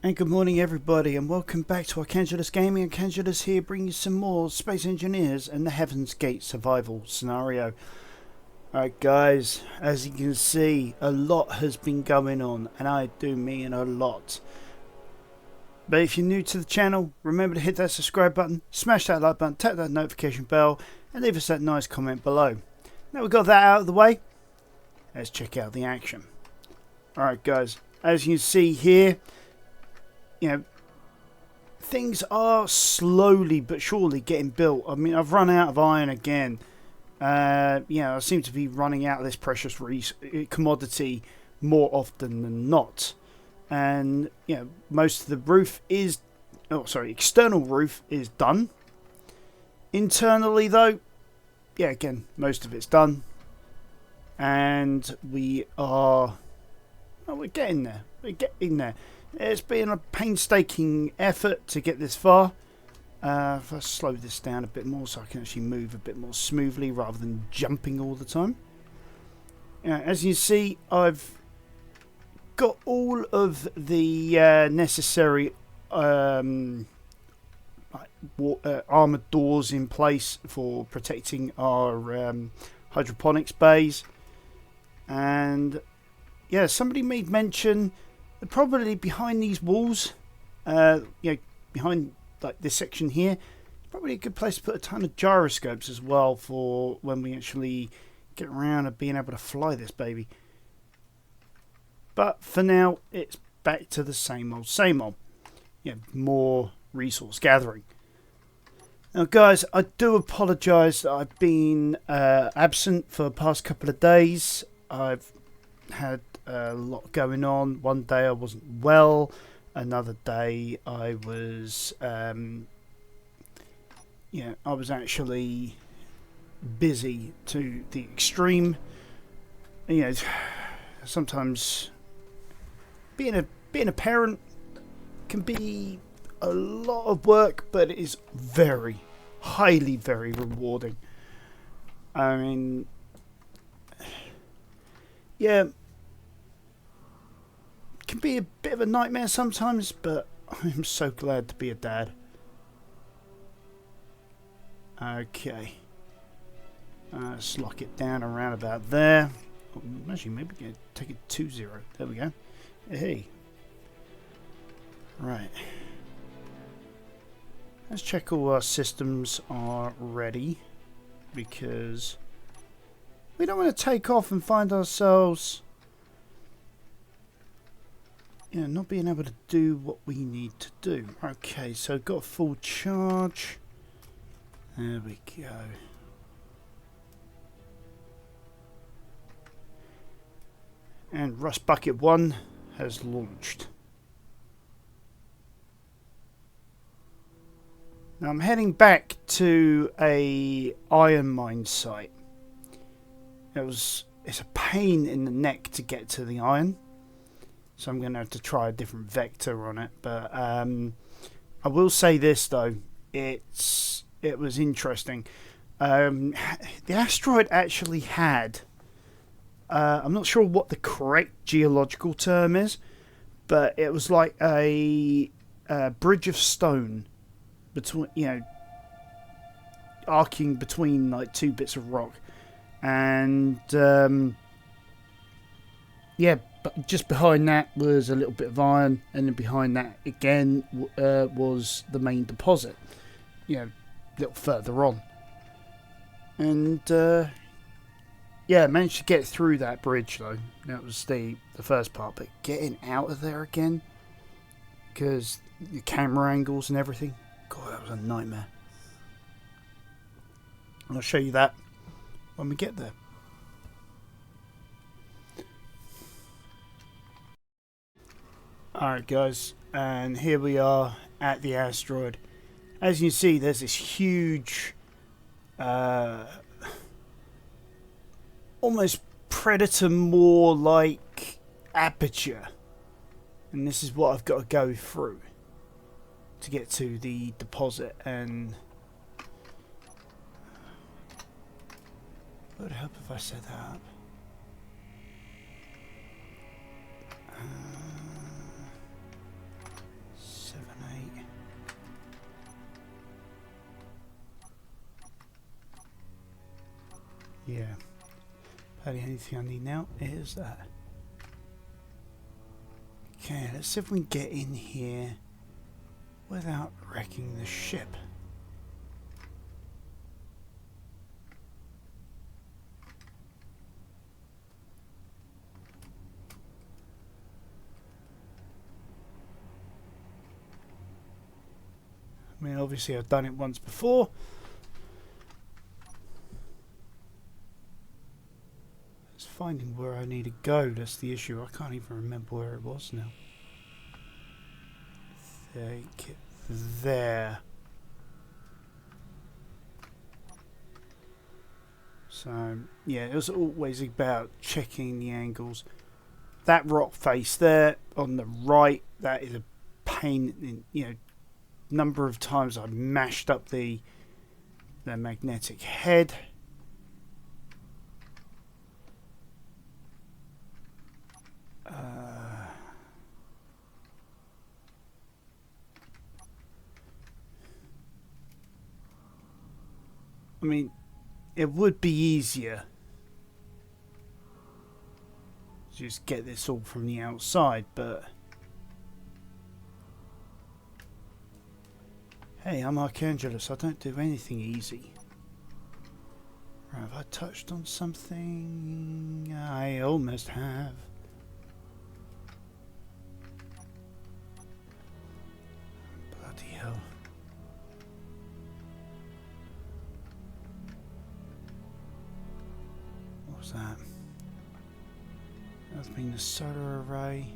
And good morning everybody, and welcome back to Arcangulus Gaming. Arcangulus here, bringing you some more Space Engineers and the Heaven's Gate survival scenario. Alright guys, as you can see, a lot has been going on, and I do mean a lot. But if you're new to the channel, remember to hit that subscribe button, smash that like button, tap that notification bell, and leave us that nice comment below. Now we've got that out of the way, let's check out the action. Alright guys, as you can see here, you know, things are slowly but surely getting built. I mean, I've run out of iron again. I seem to be running out of this precious commodity more often than not. And, most of the roof is... external roof is done. Internally, though, again, most of it's done. And we are... Oh, we're getting there. We're getting there. It's been a painstaking effort to get this far. If I slow this down a bit more so I can actually move a bit more smoothly rather than jumping all the time. As you see, I've got all of the necessary armoured doors in place for protecting our hydroponics bays. And somebody made mention probably behind these walls, behind like this section here, probably a good place to put a ton of gyroscopes as well for when we actually get around and being able to fly this baby. But for now, it's back to the same old, same old. More resource gathering. Now, guys, I do apologise that I've been absent for the past couple of days. I've had a lot going on. One day I wasn't well, another day I was I was actually busy to the extreme. Sometimes being a parent can be a lot of work, but it is very rewarding. I mean, can be a bit of a nightmare sometimes, but I'm so glad to be a dad. Okay. Let's lock it down around about there. Actually, maybe take it to 0. There we go. Hey. Right. Let's check all our systems are ready, because we don't want to take off and find ourselves not being able to do what we need to do. Okay, so got a full charge. There we go. And Rust Bucket 1 has launched. Now I'm heading back to a iron mine site. It's a pain in the neck to get to the iron. So I'm going to have to try a different vector on it. But I will say this, though. It was interesting. The asteroid actually had... I'm not sure what the correct geological term is. But it was like a bridge of stone. Between, arcing between like two bits of rock. And... but just behind that was a little bit of iron, and then behind that again was the main deposit, a little further on. And managed to get through that bridge though. That was the first part, but getting out of there again, because the camera angles and everything, God, that was a nightmare. I'll show you that when we get there. Alright guys, and here we are at the asteroid. As you can see, there's this huge almost Predator Maw like aperture, and this is what I've got to go through to get to the deposit. And would it help if I set that up? Yeah. The only thing I need now is that. Okay, let's see if we can get in here without wrecking the ship. I mean, obviously I've done it once before. It's finding where I need to go, that's the issue. I can't even remember where it was now. Take it there. So, yeah, it was always about checking the angles. That rock face there on the right, that is a pain in, you know, number of times I mashed up the magnetic head. I mean, it would be easier to just get this all from the outside, but hey, I'm Archangelus. I don't do anything easy. Right, have I touched on something? I almost have. Bloody hell. What was that? That's been the solar array.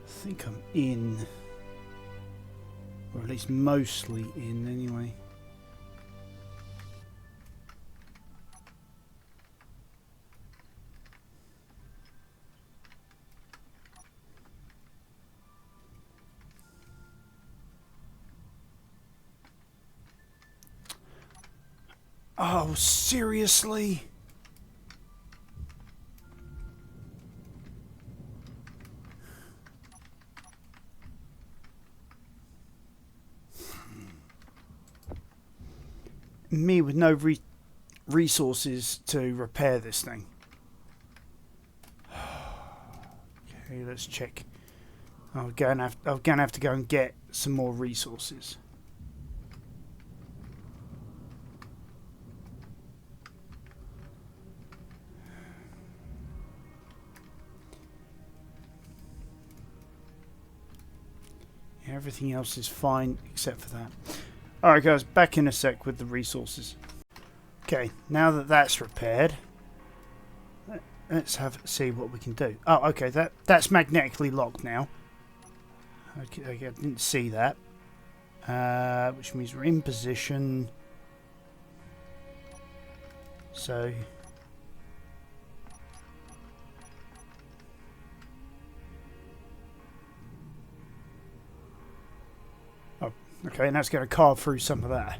I think I'm in, or at least mostly in anyway. Oh, seriously? Me with no resources to repair this thing. Okay, let's check. I'm gonna have to go and get some more resources. Everything else is fine except for that. Alright guys, back in a sec with the resources. Okay, now that that's repaired, let's see what we can do. Oh, okay, that's magnetically locked now. Okay, I didn't see that. Which means we're in position. So... oh, okay, and that's going to carve through some of that.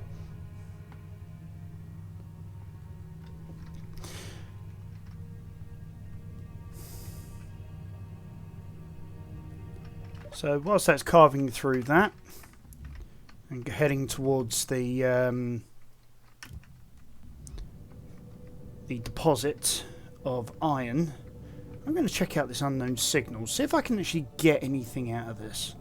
So whilst that's carving through that and heading towards the deposit of iron, I'm going to check out this unknown signal, see if I can actually get anything out of this.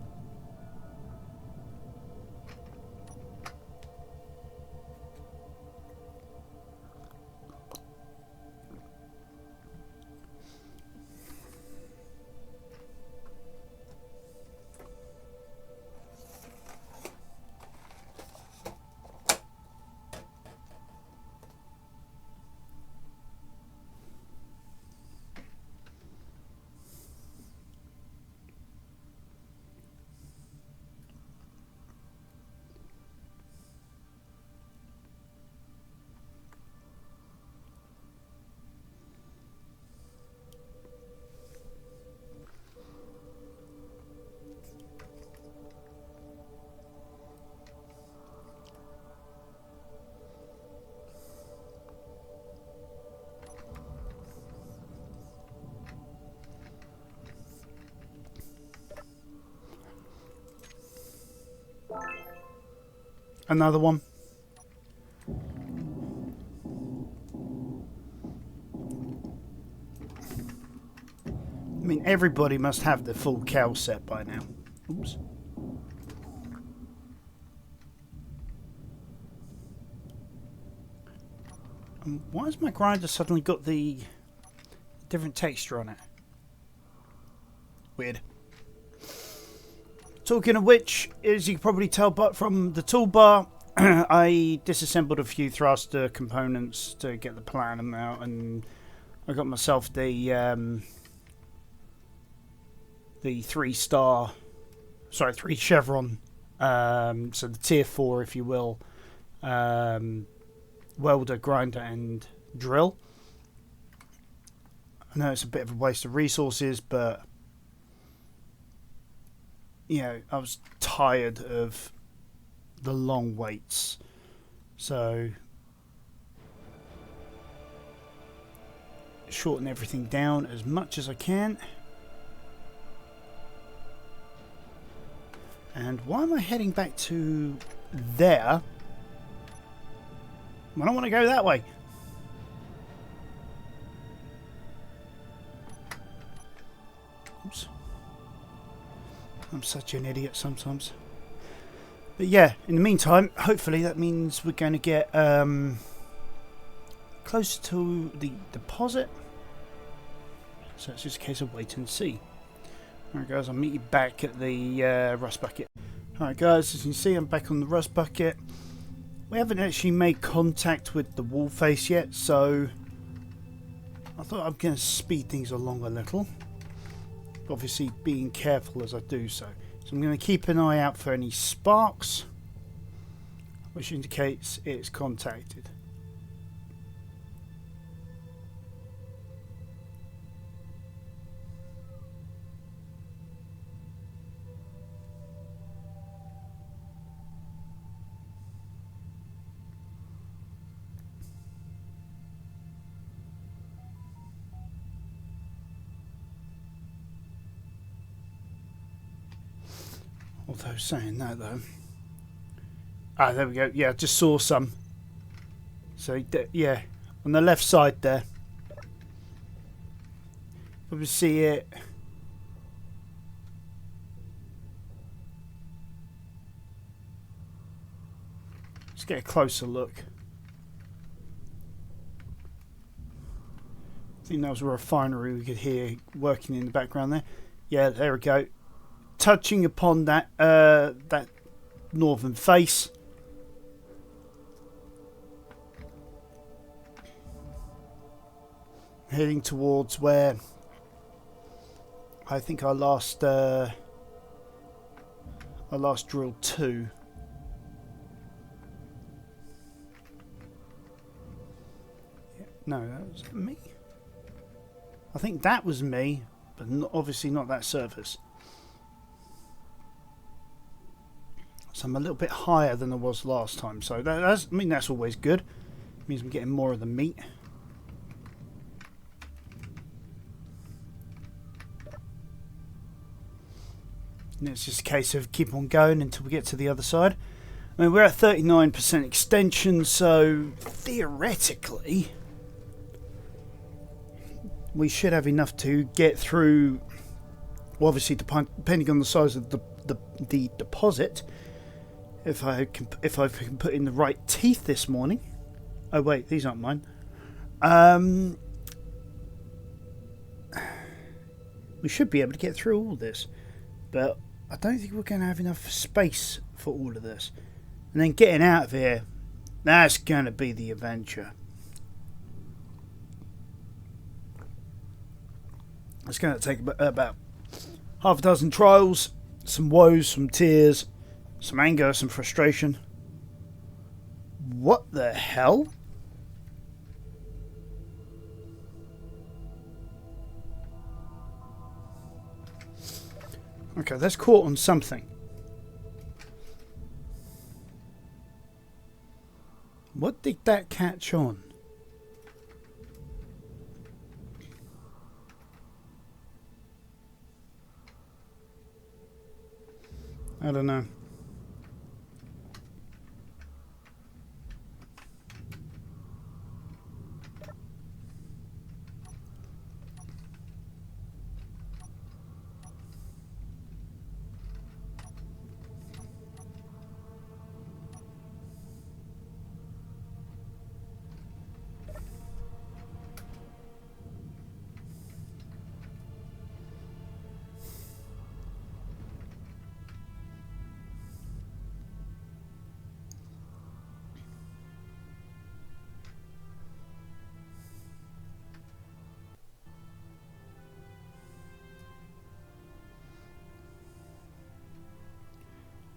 Another one. I mean, everybody must have the full cow set by now. Oops. Why has my grinder suddenly got the different texture on it? Weird. Talking of which, as you can probably tell but from the toolbar, I disassembled a few thruster components to get the Platinum out, and I got myself the 3 chevron, so the tier 4, if you will, welder, grinder and drill. I know it's a bit of a waste of resources, but you know, I was tired of the long waits, so shorten everything down as much as I can. And why am I heading back to there? I don't want to go that way. Oops. I'm such an idiot sometimes. But yeah, in the meantime, hopefully that means we're going to get closer to the deposit. So it's just a case of wait and see. Alright guys, I'll meet you back at the rust bucket. Alright guys, as you can see, I'm back on the rust bucket. We haven't actually made contact with the wall face yet, so I thought I'm going to speed things along a little. Obviously being careful as I do so. So I'm going to keep an eye out for any sparks, which indicates it's contacted. Although saying that though, there we go. Yeah, I just saw some. So yeah, on the left side there, probably see it. Let's get a closer look. I think that was a refinery we could hear working in the background there. Yeah, there we go. Touching upon that that northern face. Heading towards where I think I last drilled 2. No, that was me. I think that was me, but obviously not that surface. So I'm a little bit higher than I was last time. So that's, I mean, that's always good. It means I'm getting more of the meat. And it's just a case of keep on going until we get to the other side. I mean, we're at 39% extension, so theoretically we should have enough to get through. Well, obviously, depending on the size of the deposit. If I can put in the right teeth this morning. Oh wait, these aren't mine. We should be able to get through all this, but I don't think we're going to have enough space for all of this. And then getting out of here, that's going to be the adventure. It's going to take about half a dozen trials, some woes, some tears, some anger, some frustration. What the hell? Okay, that's caught on something. What did that catch on? I don't know.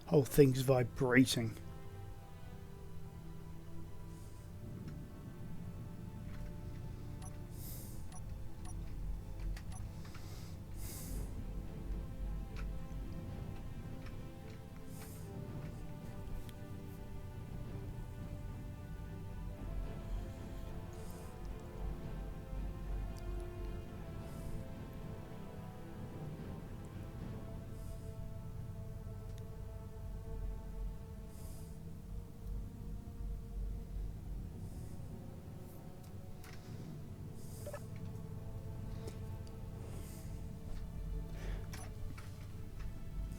Whole thing's vibrating.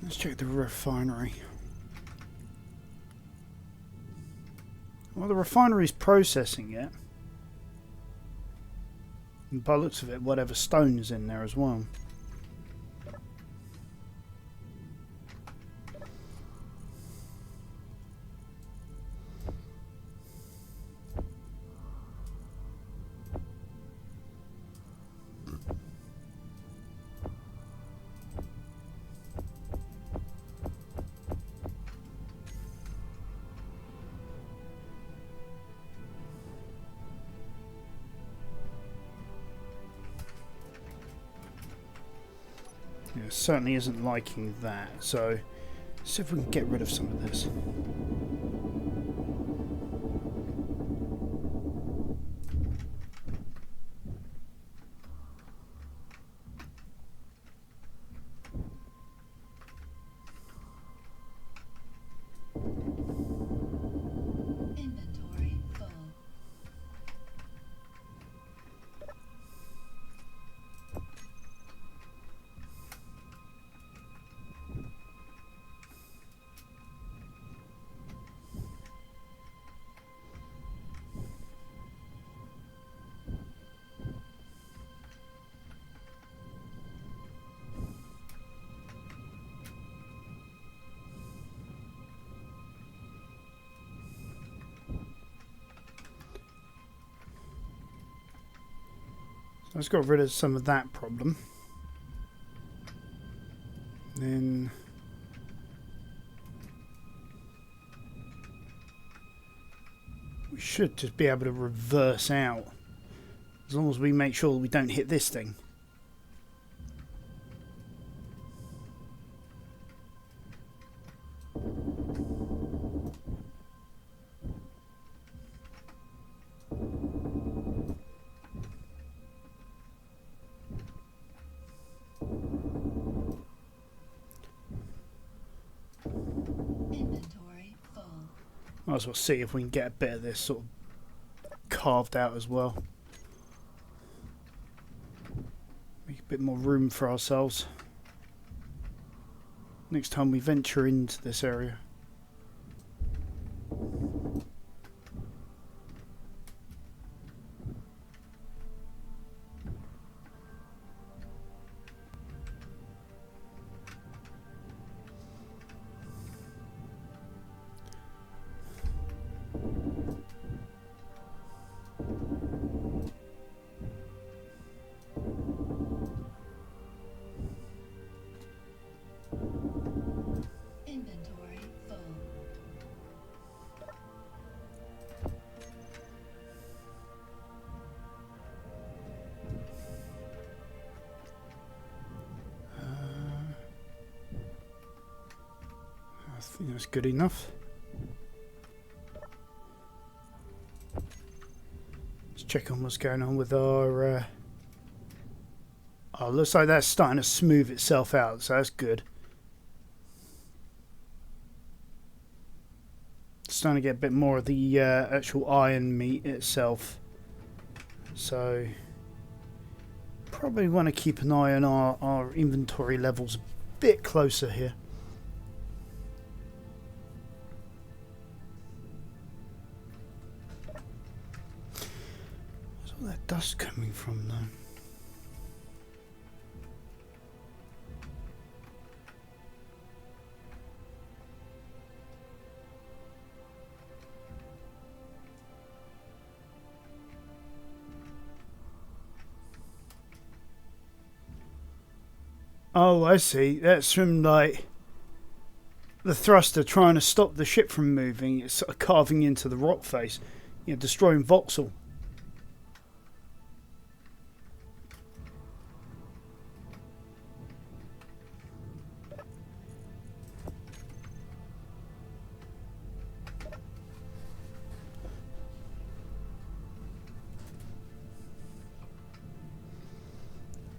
Let's check the refinery. Well, the refinery's processing it. And by the looks of it, whatever stone is in there as well. Yeah, it certainly isn't liking that, so let's see if we can get rid of some of this. Inventory full. So let's get rid of some of that problem. Then we should just be able to reverse out, as long as we make sure we don't hit this thing. Inventory full. Might as well see if we can get a bit of this sort of carved out as well. Make a bit more room for ourselves next time we venture into this area. Inventory full. I think that's good enough. Let's check on what's going on with our... Oh, looks like that's starting to smooth itself out, so that's good. Starting to get a bit more of the actual iron meat itself. So, probably want to keep an eye on our inventory levels a bit closer here. Where's all that dust coming from, though? Oh, I see. That's from, like, the thruster trying to stop the ship from moving. It's sort of carving into the rock face, you know, destroying Vauxhall.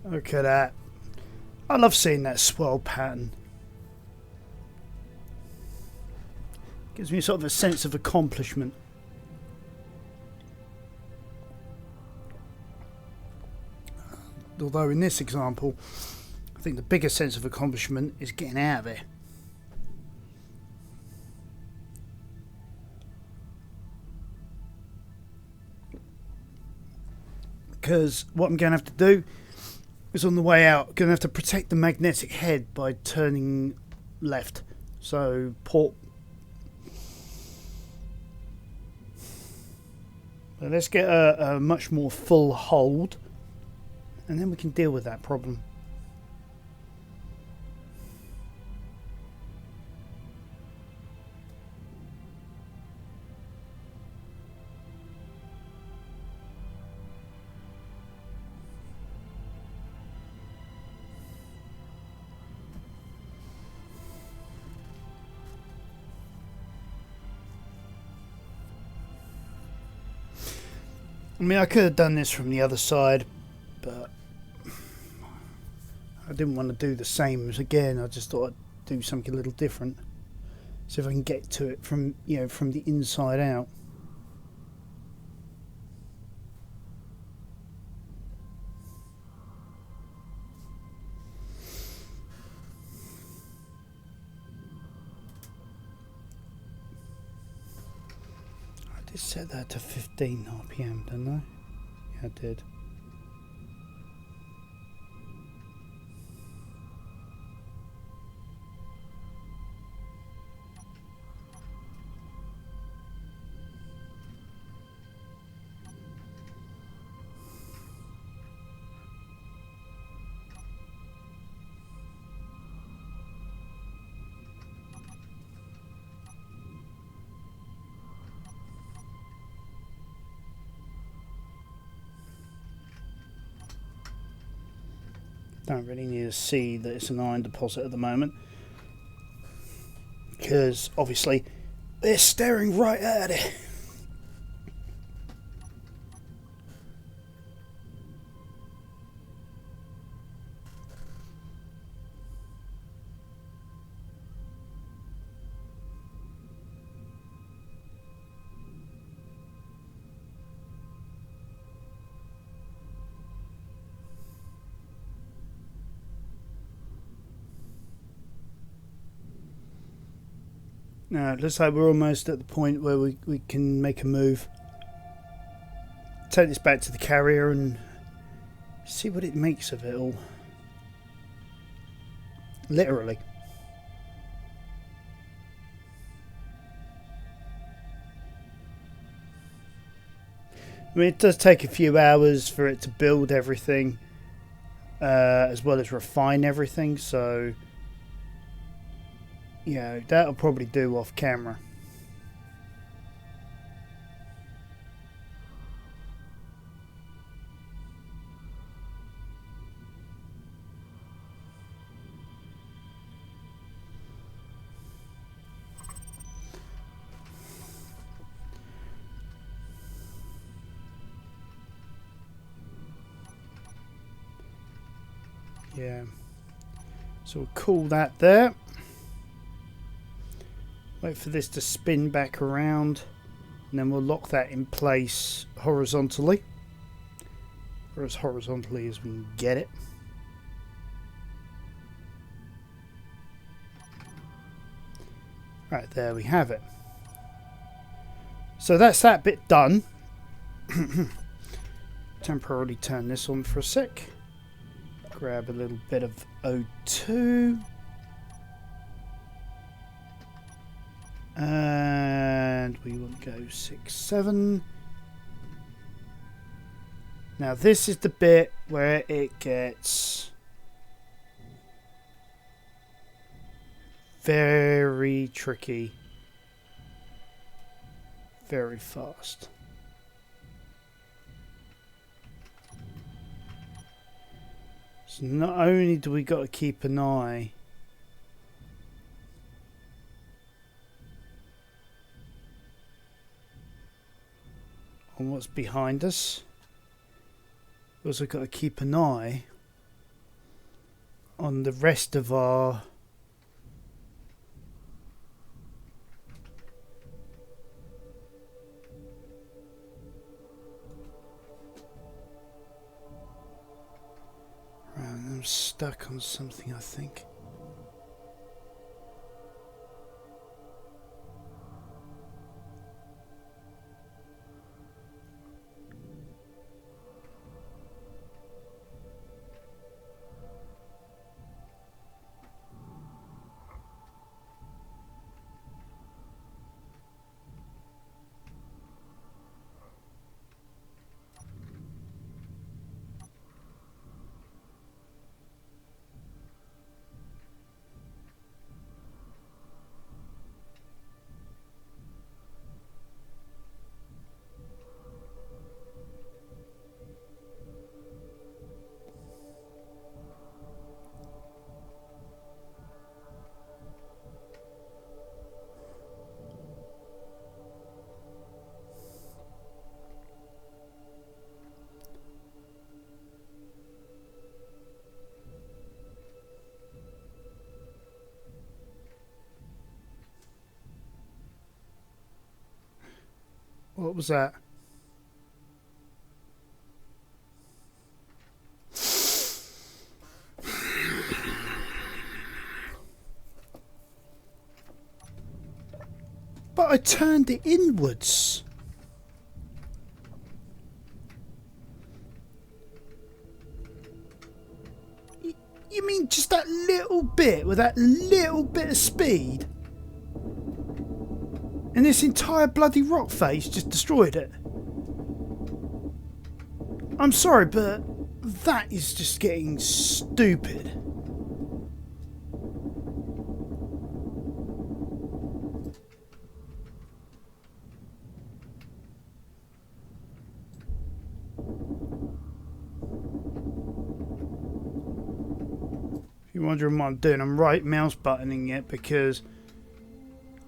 Look at that. I love seeing that swirl pattern. Gives me sort of a sense of accomplishment. Although in this example, I think the biggest sense of accomplishment is getting out of there. Because what I'm going to have to do is on the way out, going to have to protect the magnetic head by turning left. So port. So let's get a much more full hold, and then we can deal with that problem. I mean, I could have done this from the other side, but I didn't want to do the same as again. I just thought I'd do something a little different. See if I can get to it from, you know, from the inside out. I did set that to 15 RPM, didn't I? Yeah, I did. Don't really need to see that it's an iron deposit at the moment, because obviously they're staring right at it. Now, it looks like we're almost at the point where we can make a move. Take this back to the carrier and see what it makes of it all. Literally. I mean, it does take a few hours for it to build everything, as well as refine everything, so yeah, that'll probably do off camera. Yeah. So we'll call that there. Wait for this to spin back around, and then we'll lock that in place horizontally, or as horizontally as we can get it. Right, there we have it. So that's that bit done. Temporarily turn this on for a sec. Grab a little bit of O2. And we will go 6, 7. Now this is the bit where it gets very tricky. Very fast. So not only do we got to keep an eye on what's behind us, we also got to keep an eye on the rest of our I'm stuck on something, I think. What was that? But I turned it inwards. You mean just that little bit, with that little bit of speed? And this entire bloody rock face just destroyed it. I'm sorry, but that is just getting stupid. If you're wondering what I'm doing, I'm right mouse buttoning it because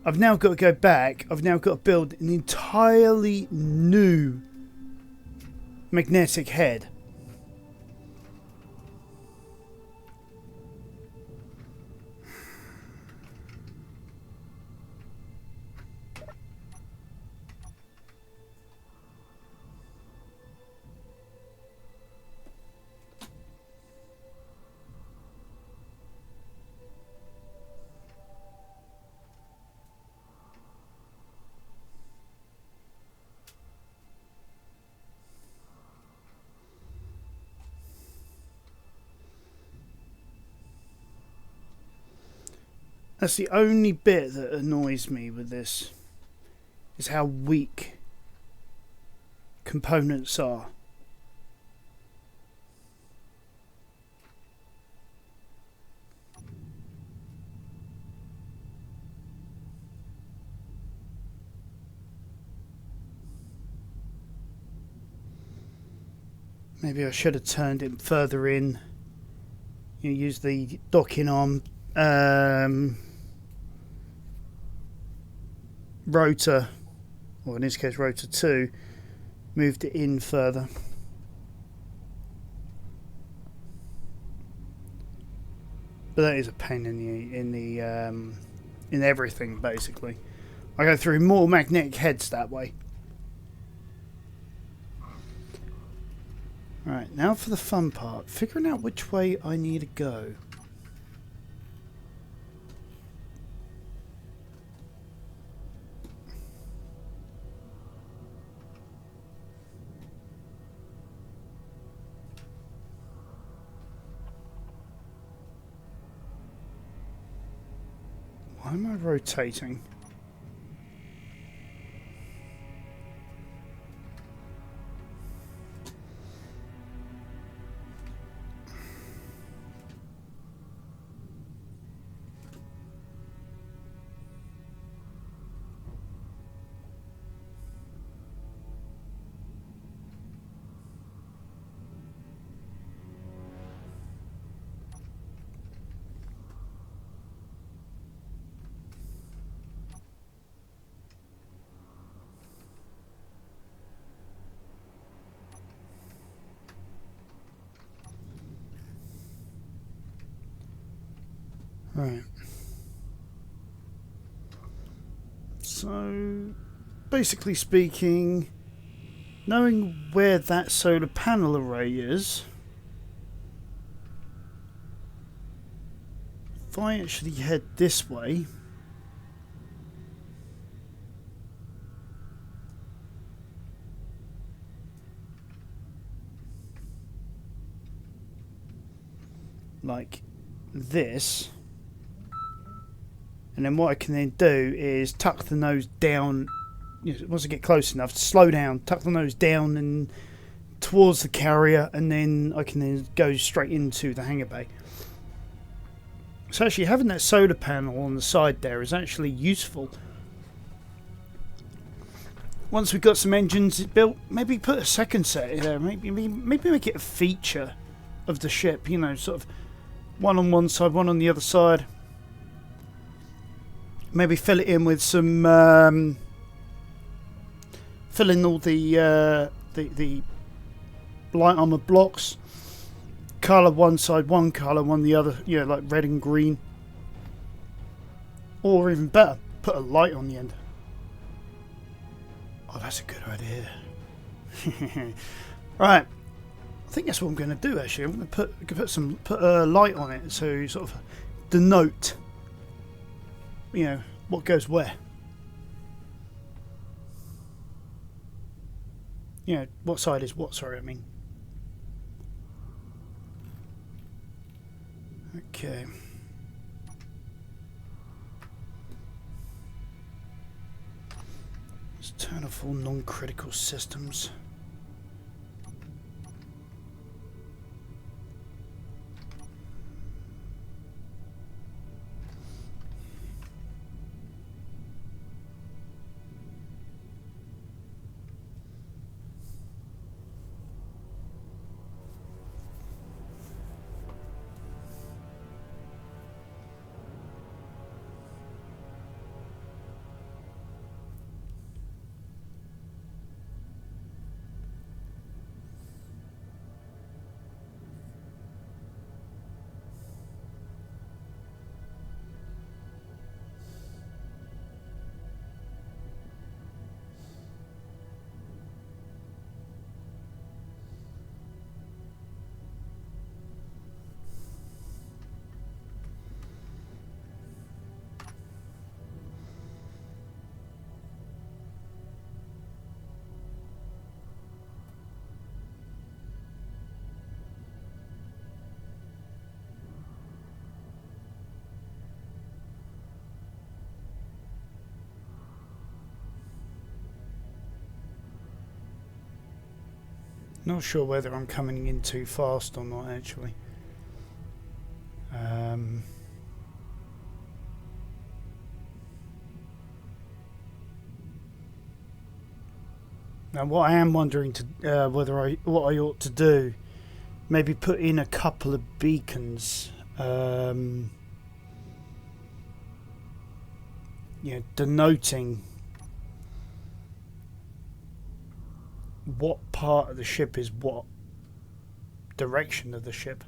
I've now got to go back. I've now got to build an entirely new magnetic head. That's the only bit that annoys me with this, is how weak components are. Maybe I should have turned it further in. You use the docking arm rotor, or in this case rotor 2, moved it in further. But that is a pain in everything basically. I go through more magnetic heads that way. Right, now for the fun part, figuring out which way I need to go. Why am I rotating? Right. So, basically speaking, knowing where that solar panel array is, if I actually head this way, like this, and then what I can then do is tuck the nose down. Once I get close enough, slow down, tuck the nose down and towards the carrier, and then I can then go straight into the hangar bay. So actually having that solar panel on the side there is actually useful. Once we've got some engines built, maybe put a second set there, maybe make it a feature of the ship, you know, sort of one on one side, one on the other side. Maybe fill it in with some fill in all the light armor blocks. Colour one side, one colour, one the other. Yeah, like red and green. Or even better, put a light on the end. Oh, that's a good idea. Right, I think that's what I'm going to do. Actually, I'm going to put a light on it, so sort of denote, you know, what goes where. You know, what side is what. Sorry, I mean. Okay. Let's turn off all non-critical systems. Not sure whether I'm coming in too fast or not, actually. Now, what I am wondering to what I ought to do, maybe put in a couple of beacons, you know, denoting what part of the ship is what direction of the ship.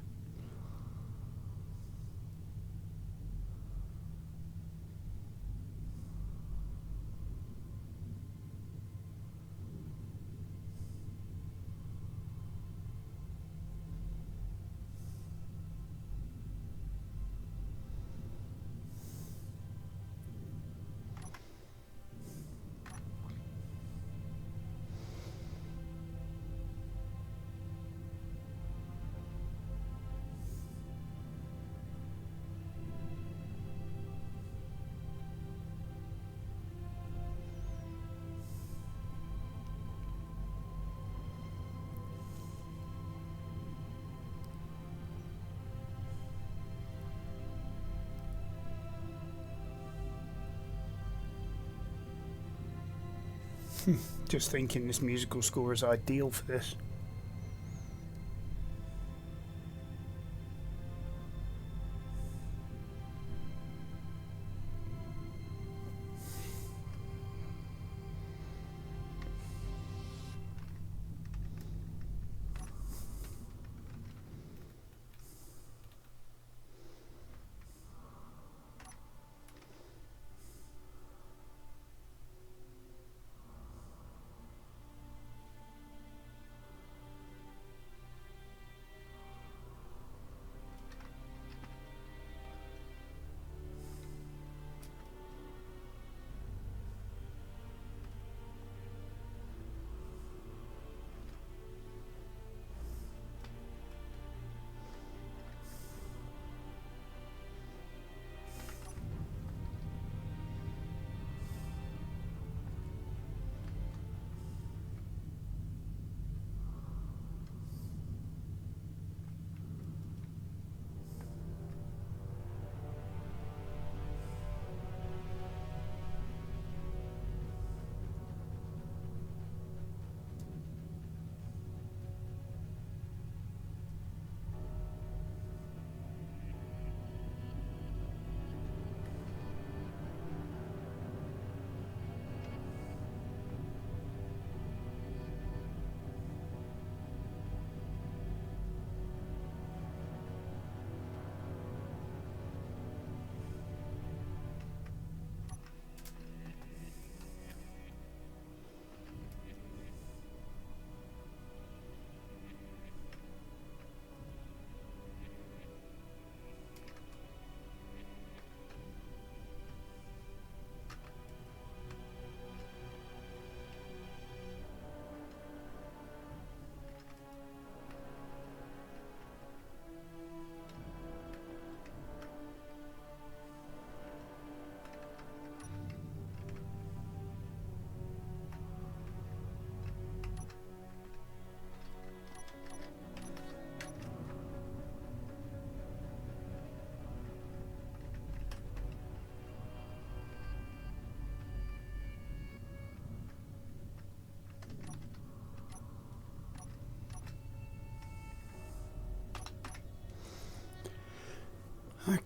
Just thinking this musical score is ideal for this.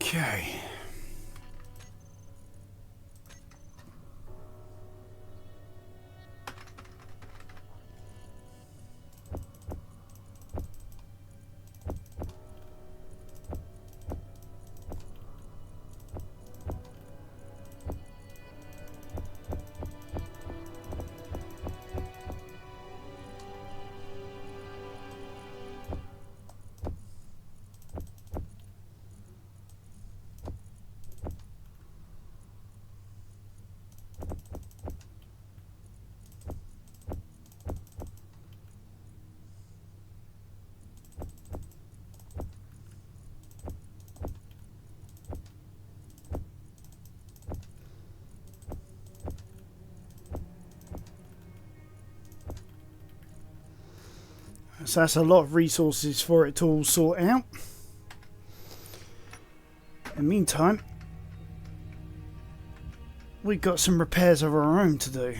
Okay. So that's a lot of resources for it to all sort out. In the meantime, we've got some repairs of our own to do.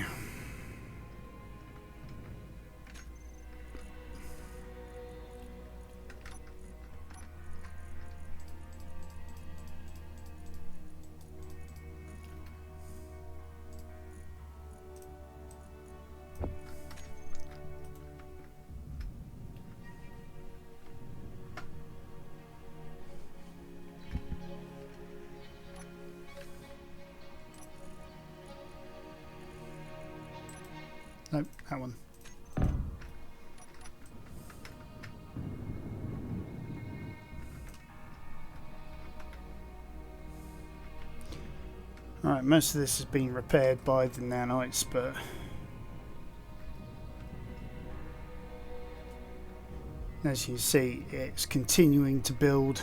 Nope, that one. Alright, most of this has been repaired by the nanites, but as you see, it's continuing to build.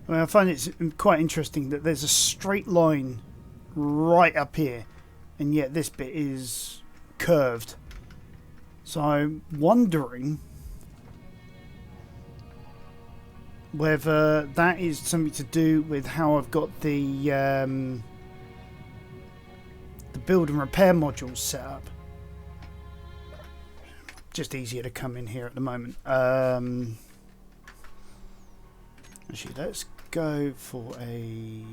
Well, I find it's quite interesting that there's a straight line right up here, and yet this bit is curved. So I'm wondering whether that is something to do with how I've got the build and repair modules set up. Just easier to come in here at the moment. Actually, let's go for a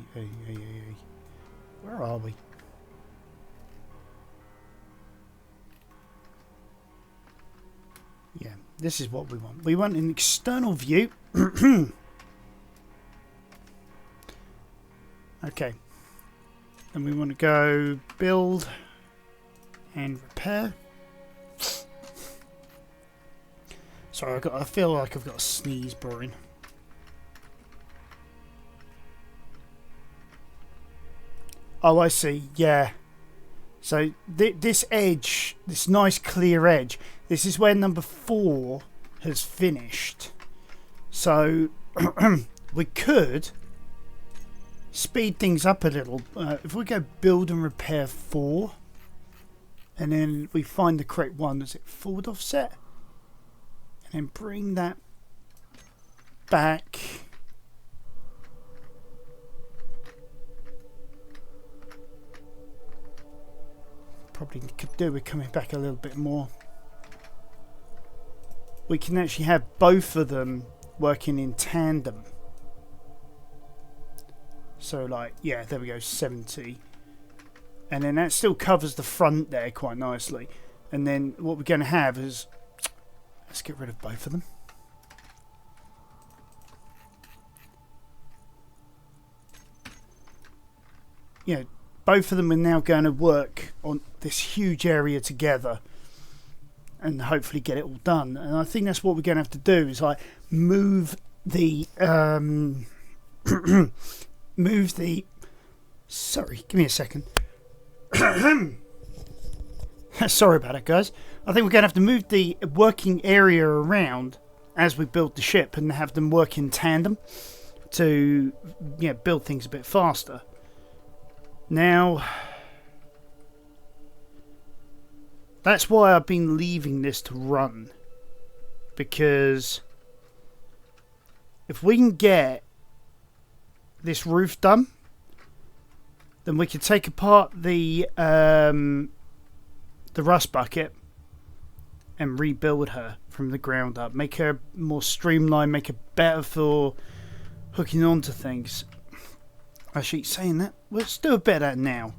where are we? Yeah, this is what we want. We want an external view. Okay. And we want to go build and repair. Sorry, I feel like I've got a sneeze brewing. Oh, I see. Yeah. So this edge, this nice clear edge, this is where number 4 has finished. So we could speed things up a little. If we go build and repair 4, and then we find the correct one, is it forward offset? And then bring that back. Probably could do with coming back a little bit more. We can actually have both of them working in tandem. So like, yeah, there we go, 70. And then that still covers the front there quite nicely. And then what we're going to have is, let's get rid of both of them. Yeah, both of them are now going to work on this huge area together and hopefully get it all done. And I think that's what we're going to have to do is like move the move the sorry, give me a second. Sorry about it, guys. I think we're going to have to move the working area around as we build the ship and have them work in tandem to build things a bit faster. Now, that's why I've been leaving this to run, because if we can get this roof done, then we could take apart the rust bucket and rebuild her from the ground up. Make her more streamlined, make her better for hooking onto things. Actually, saying that, let's do a bit of that now.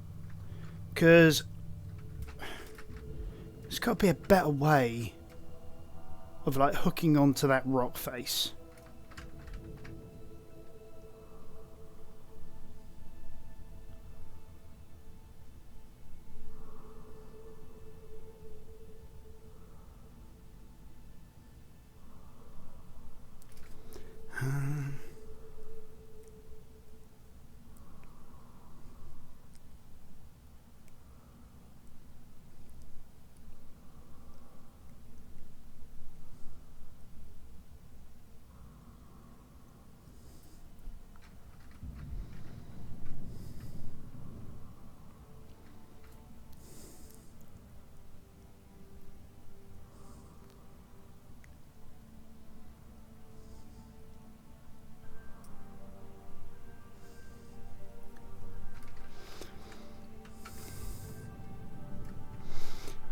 Because there's got to be a better way of like hooking onto that rock face.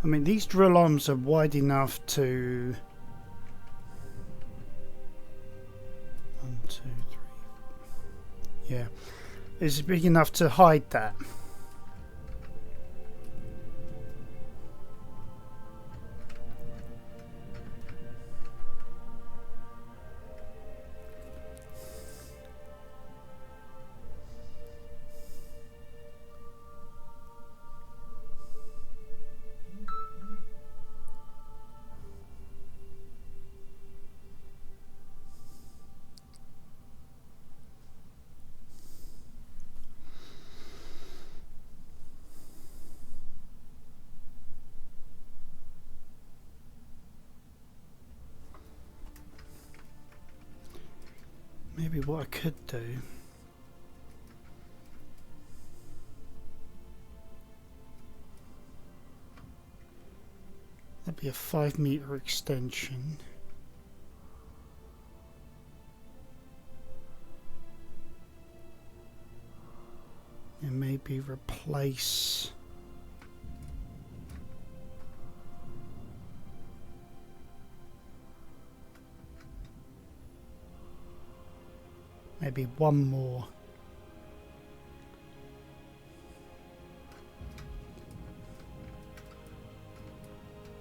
I mean, these drill arms are wide enough to... 1, 2, 3... Yeah. It's big enough to hide that. Maybe what I could do... That'd be a 5-meter extension. And maybe replace... Maybe one more.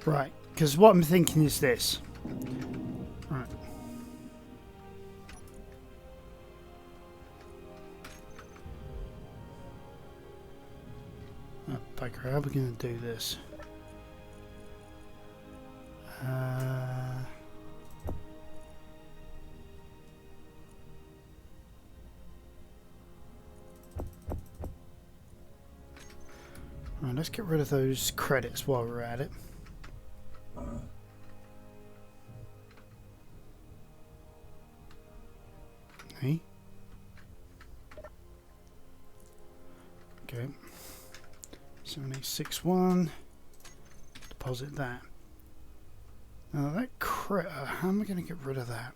Right, because what I'm thinking is this. Right. Oh, bugger, how are we going to do this? Right, let's get rid of those credits while we're at it. Okay. Okay. 7861. Deposit that. Now that critter, how am I going to get rid of that?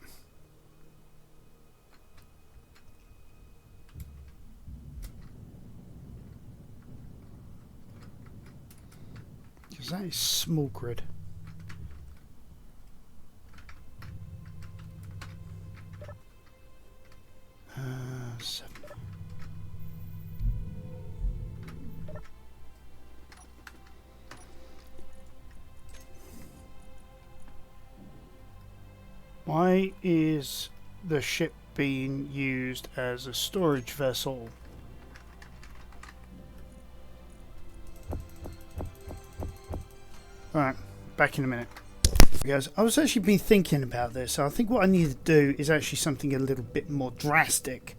Because that is small grid. Seven. Why is the ship being used as a storage vessel? Alright, back in a minute. Guys, I was actually been thinking about this. I think what I need to do is actually something a little bit more drastic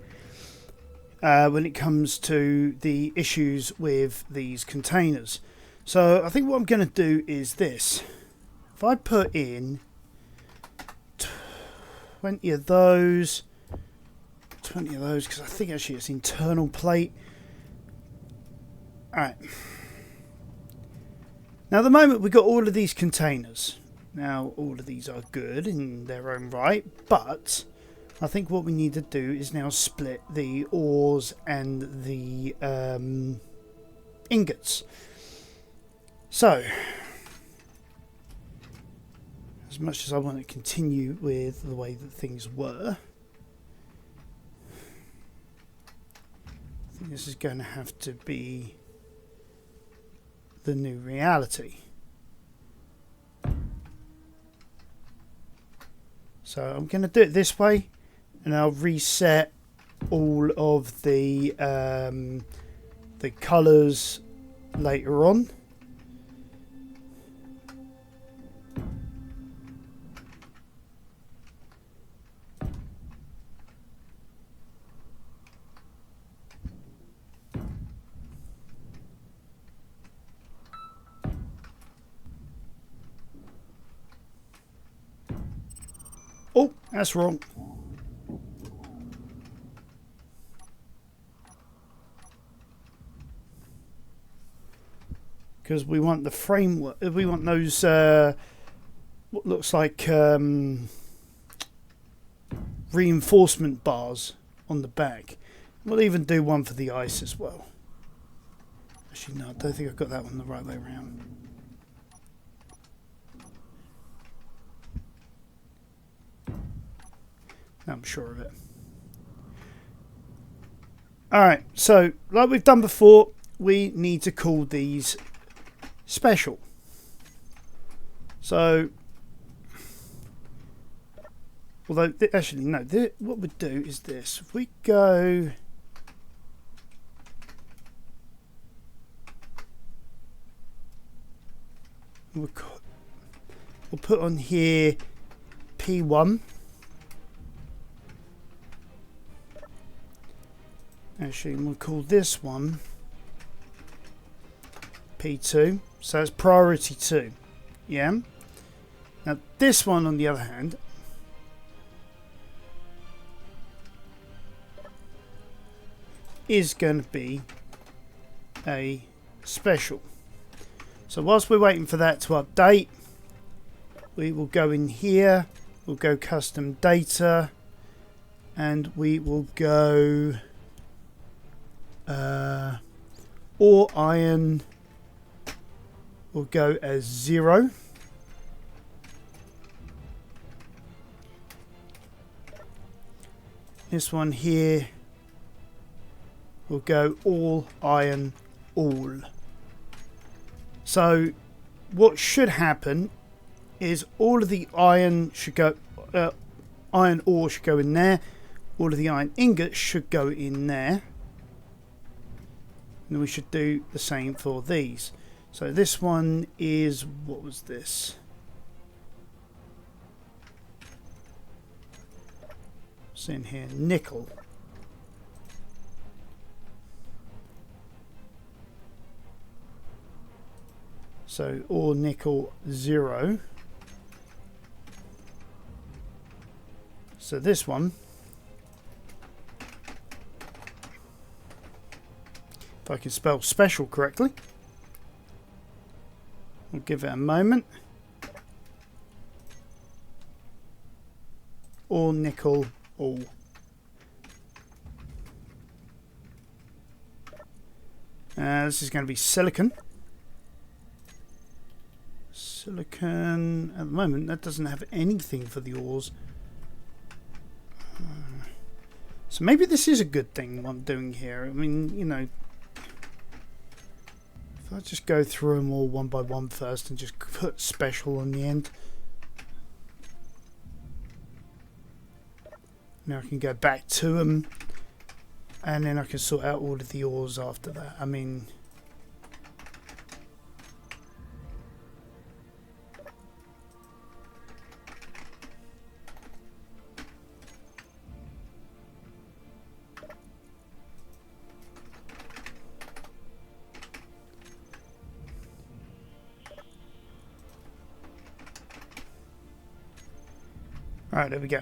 when it comes to the issues with these containers. So I think what I'm going to do is this. If I put in 20 of those, because I think actually it's internal plate. Alright. Now at the moment we've got all of these containers. Now all of these are good in their own right, but I think what we need to do is now split the ores and the ingots. So, as much as I want to continue with the way that things were, I think this is going to have to be the new reality. So I'm going to do it this way, and I'll reset all of the colours later on. Oh, that's wrong. Because we want the framework, we want those, what looks like reinforcement bars on the back. We'll even do one for the ice as well. Actually, no, I don't think I've got that one the right way around. I'm sure of it. Alright, so like we've done before, we need to call these special. So, although, actually, no, what we'd do is this. If we go... We'll put on here P1. Actually, we'll call this one P2. So it's priority 2. Yeah. Now this one, on the other hand, is going to be a special. So whilst we're waiting for that to update, we will go in here. We'll go custom data, and we will go ore iron will go as 0. This one here will go all iron all. So what should happen is all of the iron should go, iron ore should go in there, all of the iron ingots should go in there. And we should do the same for these. So this one is, what was this? What's in here? Nickel. So ore nickel 0. So this one, if I can spell special correctly, we'll give it a moment. Or nickel all. This is going to be silicon. Silicon, at the moment, that doesn't have anything for the ores. So maybe this is a good thing what I'm doing here. I mean, you know, if I just go through them all one by one first and just put special on the end. Now I can go back to them, and then I can sort out all of the ores after that. I mean, alright, there we go.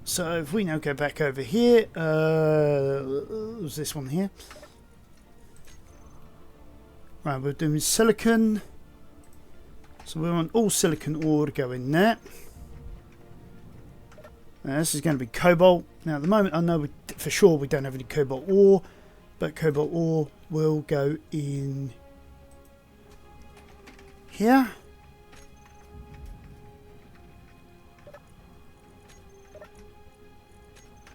So if we now go back over here, was this one here? Right, we're doing silicon. So we want all silicon ore to go in there. Now this is going to be cobalt. Now at the moment I know for sure we don't have any cobalt ore, but cobalt ore will go in here.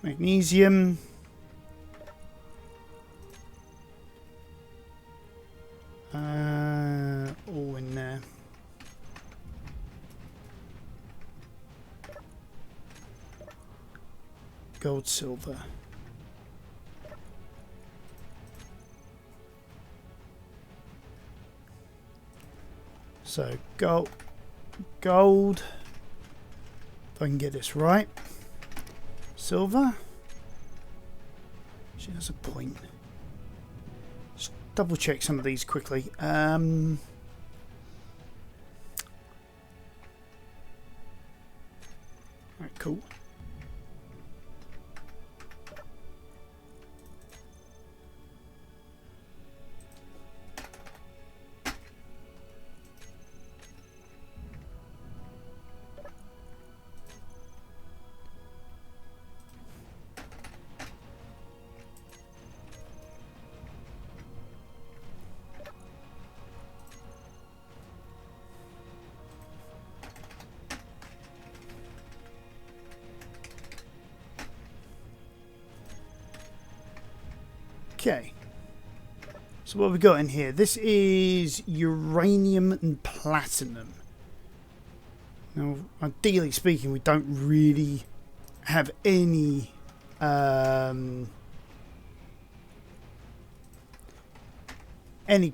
Magnesium. All in there. Gold, silver. So gold. If I can get this right. Silver. She has a point. Just double check some of these quickly. Alright, cool. Okay, so what have we got in here? This is uranium and platinum. Now, ideally speaking, we don't really have any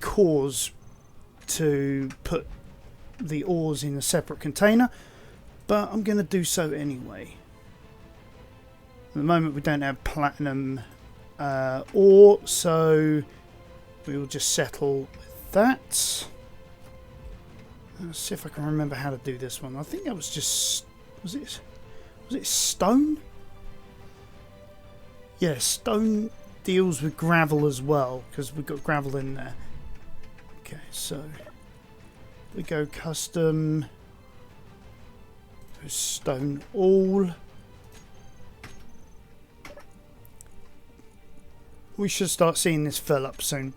cause to put the ores in a separate container, but I'm going to do so anyway. At the moment, we don't have platinum ore, so we will just settle with that. Let's see if I can remember how to do this one. I think that was just was it stone? Yeah, stone deals with gravel as well, because we've got gravel in there. Okay, so we go custom stone all. We should start seeing this fill up soon.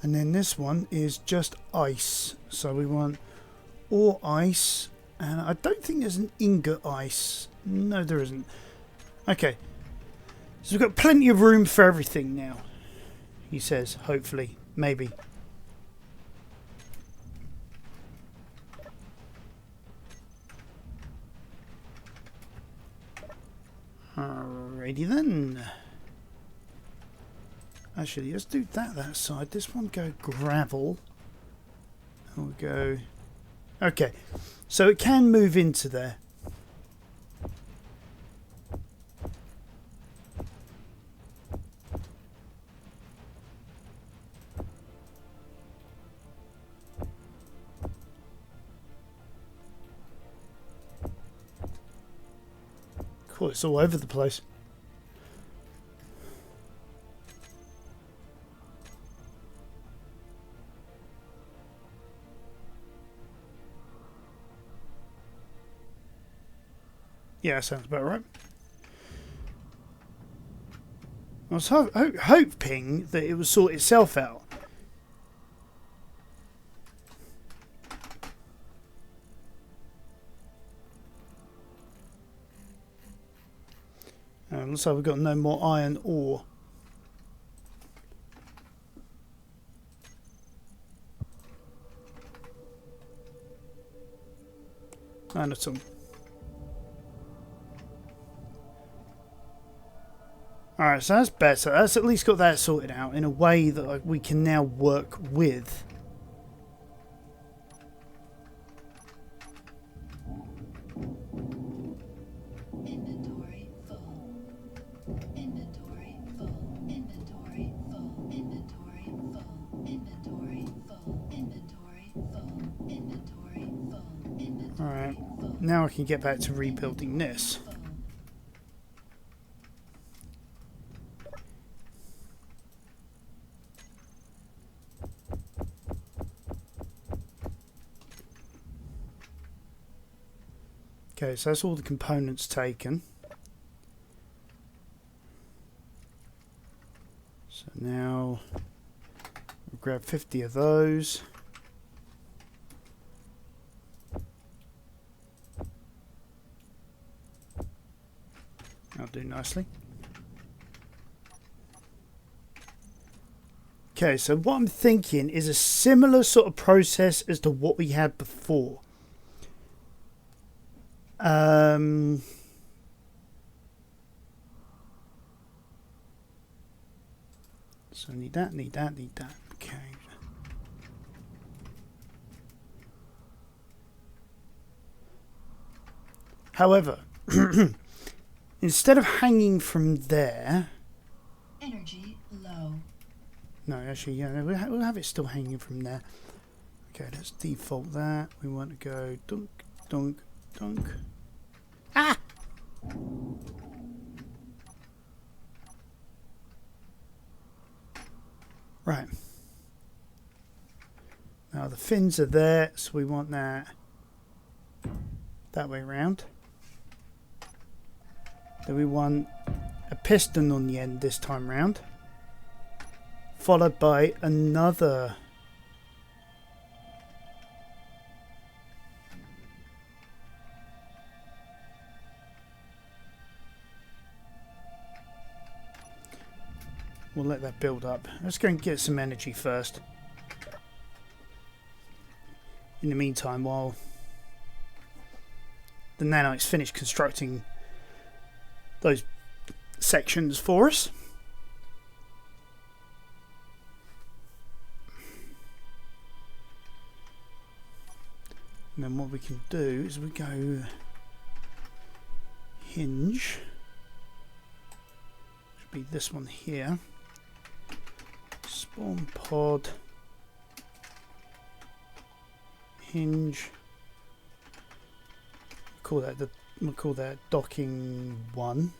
And then this one is just ice. So we want ore ice. And I don't think there's an ingot ice. No, there isn't. Okay. So we've got plenty of room for everything now. He says, hopefully. Maybe. Alrighty then. Actually, let's do that side. This one go gravel. We'll go... Okay. So it can move into there. Cool, it's all over the place. Yeah, sounds about right. I was hoping that it would sort itself out. Looks like we've got no more iron ore. None at all. Alright, so that's better. That's at least got that sorted out in a way that we can now work with. Inventory full. Inventory full. Inventory full. Inventory full. Inventory full. Inventory full. Inventory full. Inventory Alright, full. now I can get back to rebuilding this. Okay, so that's all the components taken. So now we'll grab 50 of those. That'll do nicely. Okay, so what I'm thinking is a similar sort of process as to what we had before. So need that, need that, need that. Okay. However, instead of hanging from there... Energy low. No, actually, yeah, we'll have it still hanging from there. Okay, let's default that. We want to go dunk, dunk, dunk. Ah! Right. Now the fins are there, so we want that way round. Then we want a piston on the end this time round, followed by another we'll let that build up. Let's go and get some energy first. In the meantime, while the nanites finish constructing those sections for us. And then what we can do is we go hinge. Should be this one here. Spawn pod. Hinge. We'll call that docking 1.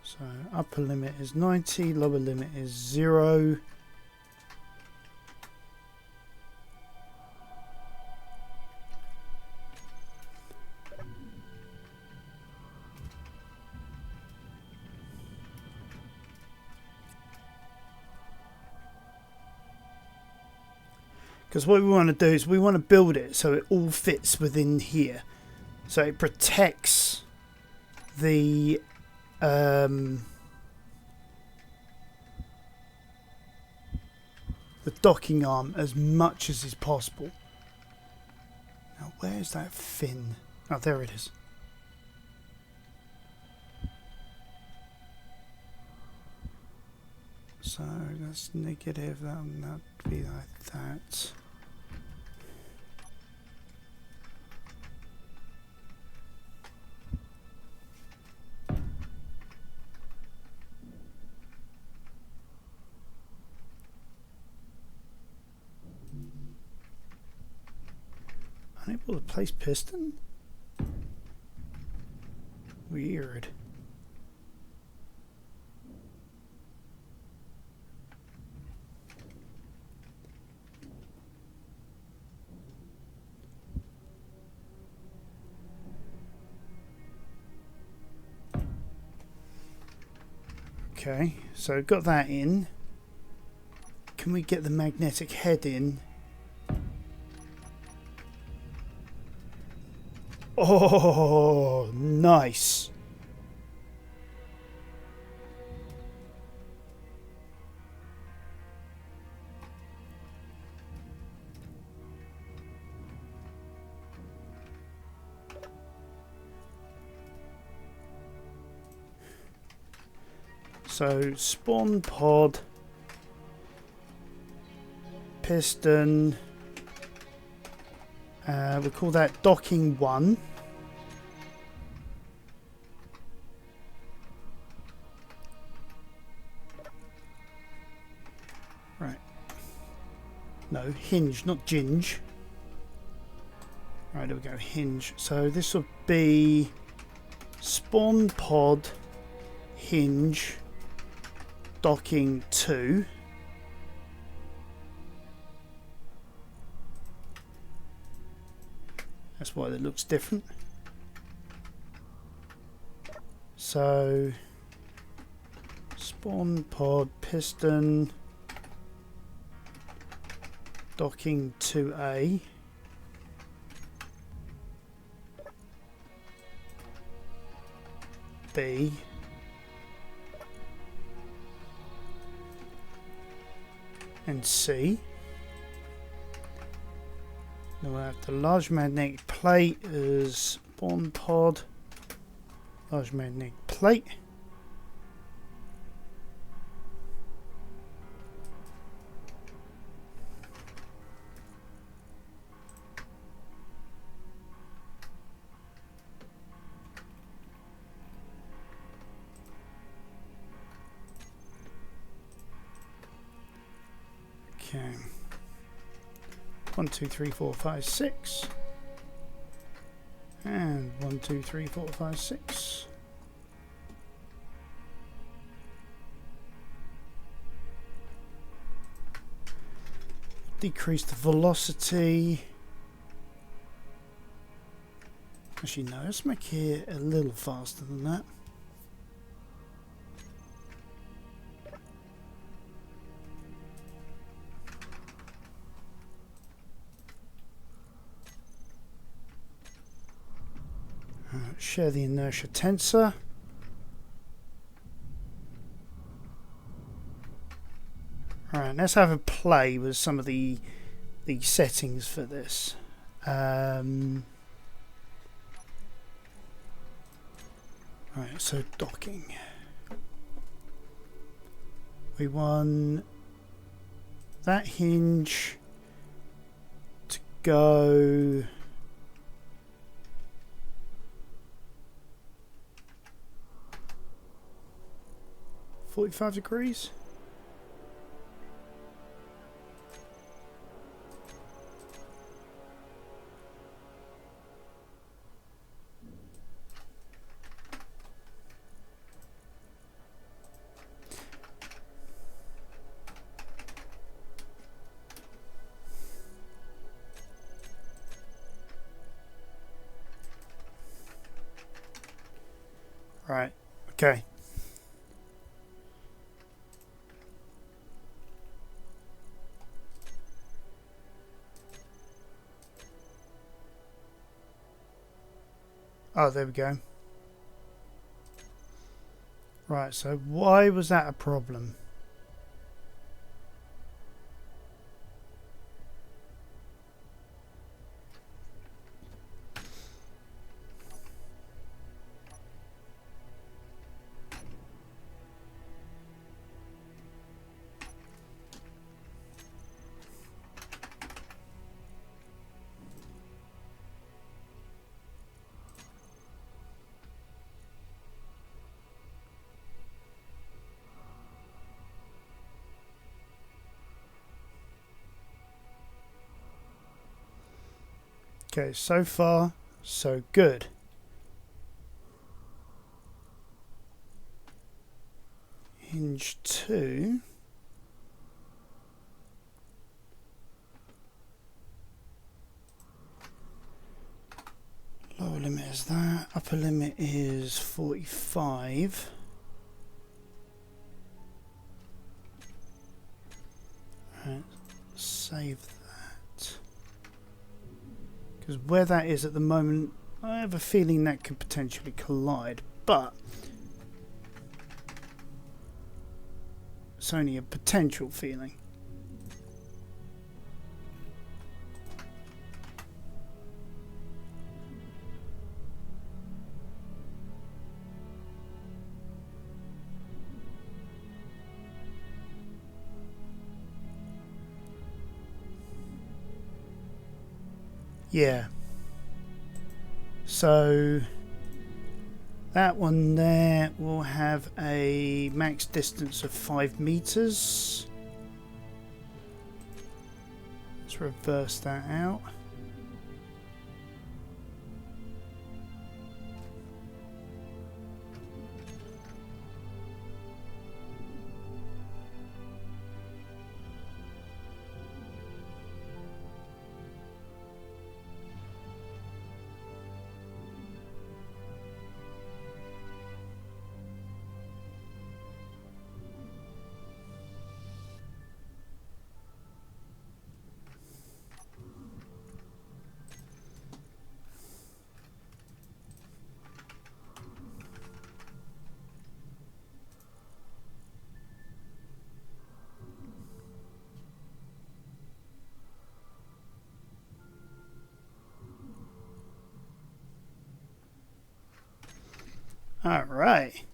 So upper limit is 90, lower limit is 0. Because what we want to do is we want to build it so it all fits within here. So it protects the docking arm as much as is possible. Now where's that fin? Oh, there it is. So that's negative, that will not be like that. Unable to place piston? Weird. Okay, so got that in. Can we get the magnetic head in? Oh, nice. So spawn pod, piston, we call that docking 1. Right. No, hinge, not ginge. Right, there we go, hinge. So this will be spawn pod, hinge, docking 2. That's why it looks different. So spawn pod piston docking to A. B. And C. Then we'll have the large magnetic plate as spawn pod. Large magnetic plate. Okay. 1, 2, 3, 4, 5, 6. And 1, 2, 3, 4, 5, 6. Decrease the velocity. Actually, no, let's make it a little faster than that. Share the inertia tensor. Alright, let's have a play with some of the settings for this. Right, so docking. We want that hinge to go 45 degrees. Right, okay. Oh, there we go. Right, so why was that a problem? Okay, so far, so good. Hinge 2. Lower limit is that. Upper limit is 45. Right, save that. Because where that is at the moment, I have a feeling that could potentially collide, but it's only a potential feeling. Yeah. So that one there will have a max distance of 5 meters. Let's reverse that out. All right.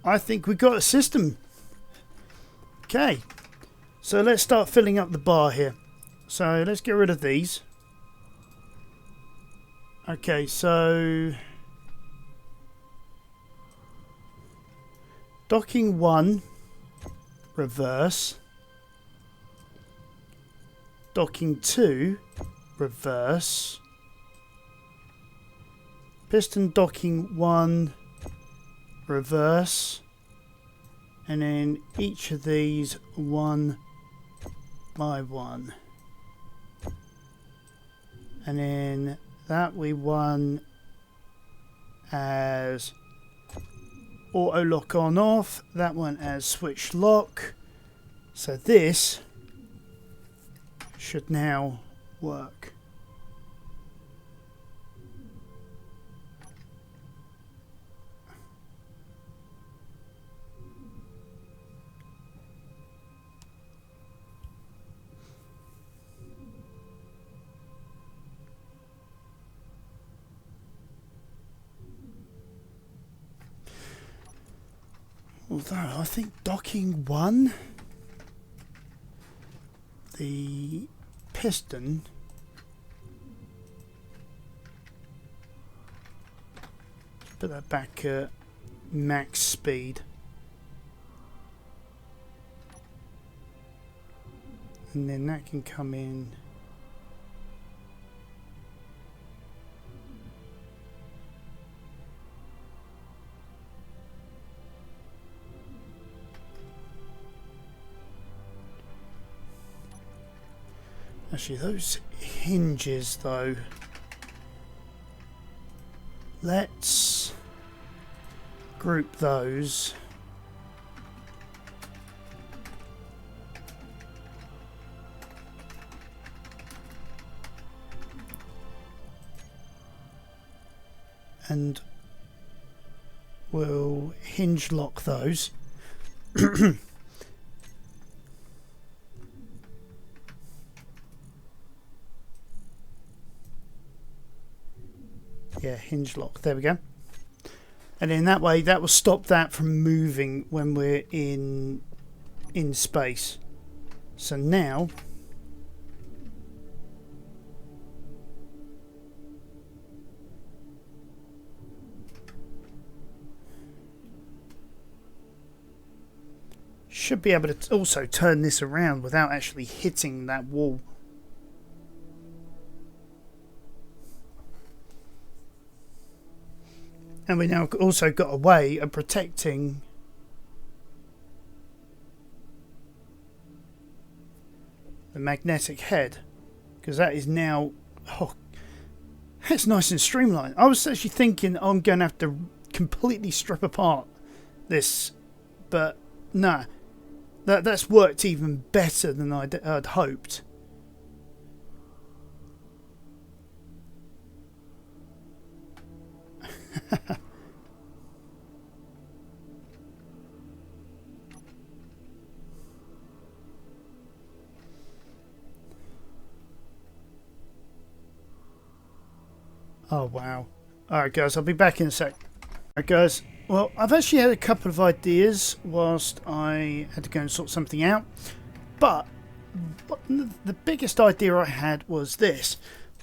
I think we've got a system. Okay. So let's start filling up the bar here. So let's get rid of these. Okay, so docking 1, reverse. Docking 2, reverse. Piston docking 1, reverse. And then each of these one by one. And then that we won as auto lock on off, that one as switch lock. So this should now work. Although I think docking 1, the piston put that back at max speed, and then that can come in. Actually, those hinges though, let's group those. And we'll hinge lock those. Yeah, hinge lock. There we go. And in that way, that will stop that from moving when we're in space. So now, should be able to also turn this around without actually hitting that wall. And we now also got a way of protecting the magnetic head, because that is now, oh, that's nice and streamlined. I was actually thinking I'm going to have to completely strip apart this, but no, that's worked even better than I'd hoped. Oh wow. Alright guys, I'll be back in a sec. Alright guys, well I've actually had a couple of ideas whilst I had to go and sort something out, but the biggest idea I had was this.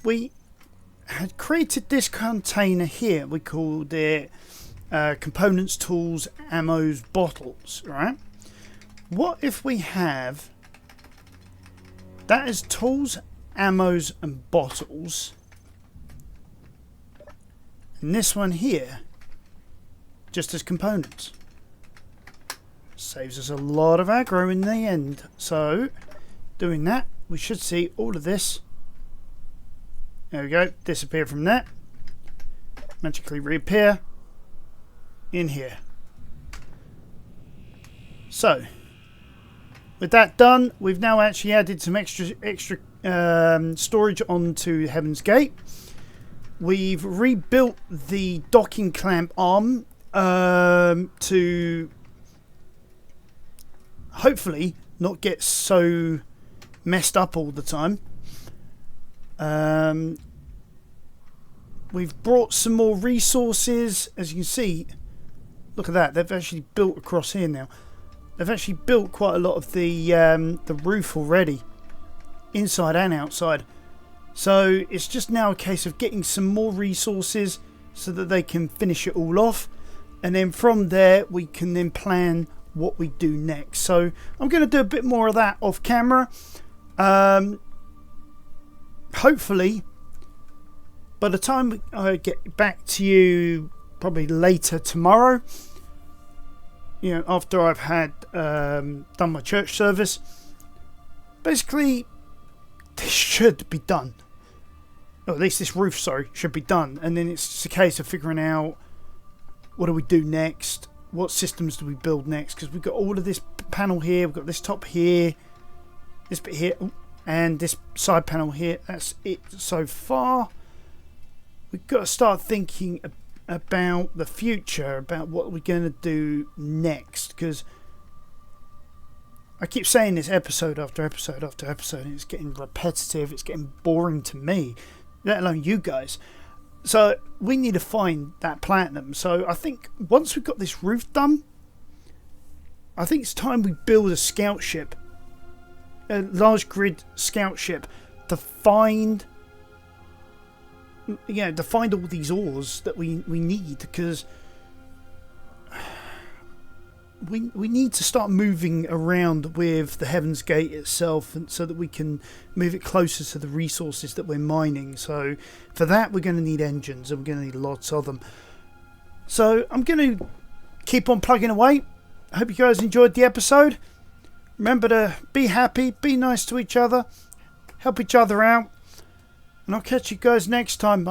We had created this container here. We called it components, tools, ammos, bottles, right? What if we have that as tools, ammos and bottles, and this one here just as components? Saves us a lot of aggro in the end. So doing that, we should see all of this, there we go, disappear from there, magically reappear in here. So with that done, we've now actually added some extra storage onto Heaven's Gate. We've rebuilt the docking clamp arm to hopefully not get so messed up all the time. We've brought some more resources. As you can see, look at that. They've actually built across here now. They've actually built quite a lot of the roof already, inside and outside. So it's just now a case of getting some more resources so that they can finish it all off. And then from there, we can then plan what we do next. So I'm going to do a bit more of that off camera. Hopefully, by the time I get back to you, probably later tomorrow, you know, after I've had done my church service, basically this should be done. Or at least this roof, sorry, should be done. And then it's just a case of figuring out what do we do next, what systems do we build next, because we've got all of this panel here, we've got this top here, this bit here, and this side panel here. That's it so far. We've got to start thinking about the future, about what we're going to do next, because I keep saying this episode after episode after episode, and it's getting repetitive, it's getting boring to me, let alone you guys. So we need to find that platinum. So I think once we've got this roof done, I think it's time we build a scout ship, a large grid scout ship, to find, you know, to find all these ores that we need, because we need to start moving around with the Heaven's Gate itself, and so that we can move it closer to the resources that we're mining. So for that, we're going to need engines, and we're going to need lots of them. So I'm going to keep on plugging away. I hope you guys enjoyed the episode. Remember to be happy, be nice to each other, help each other out, and I'll catch you guys next time.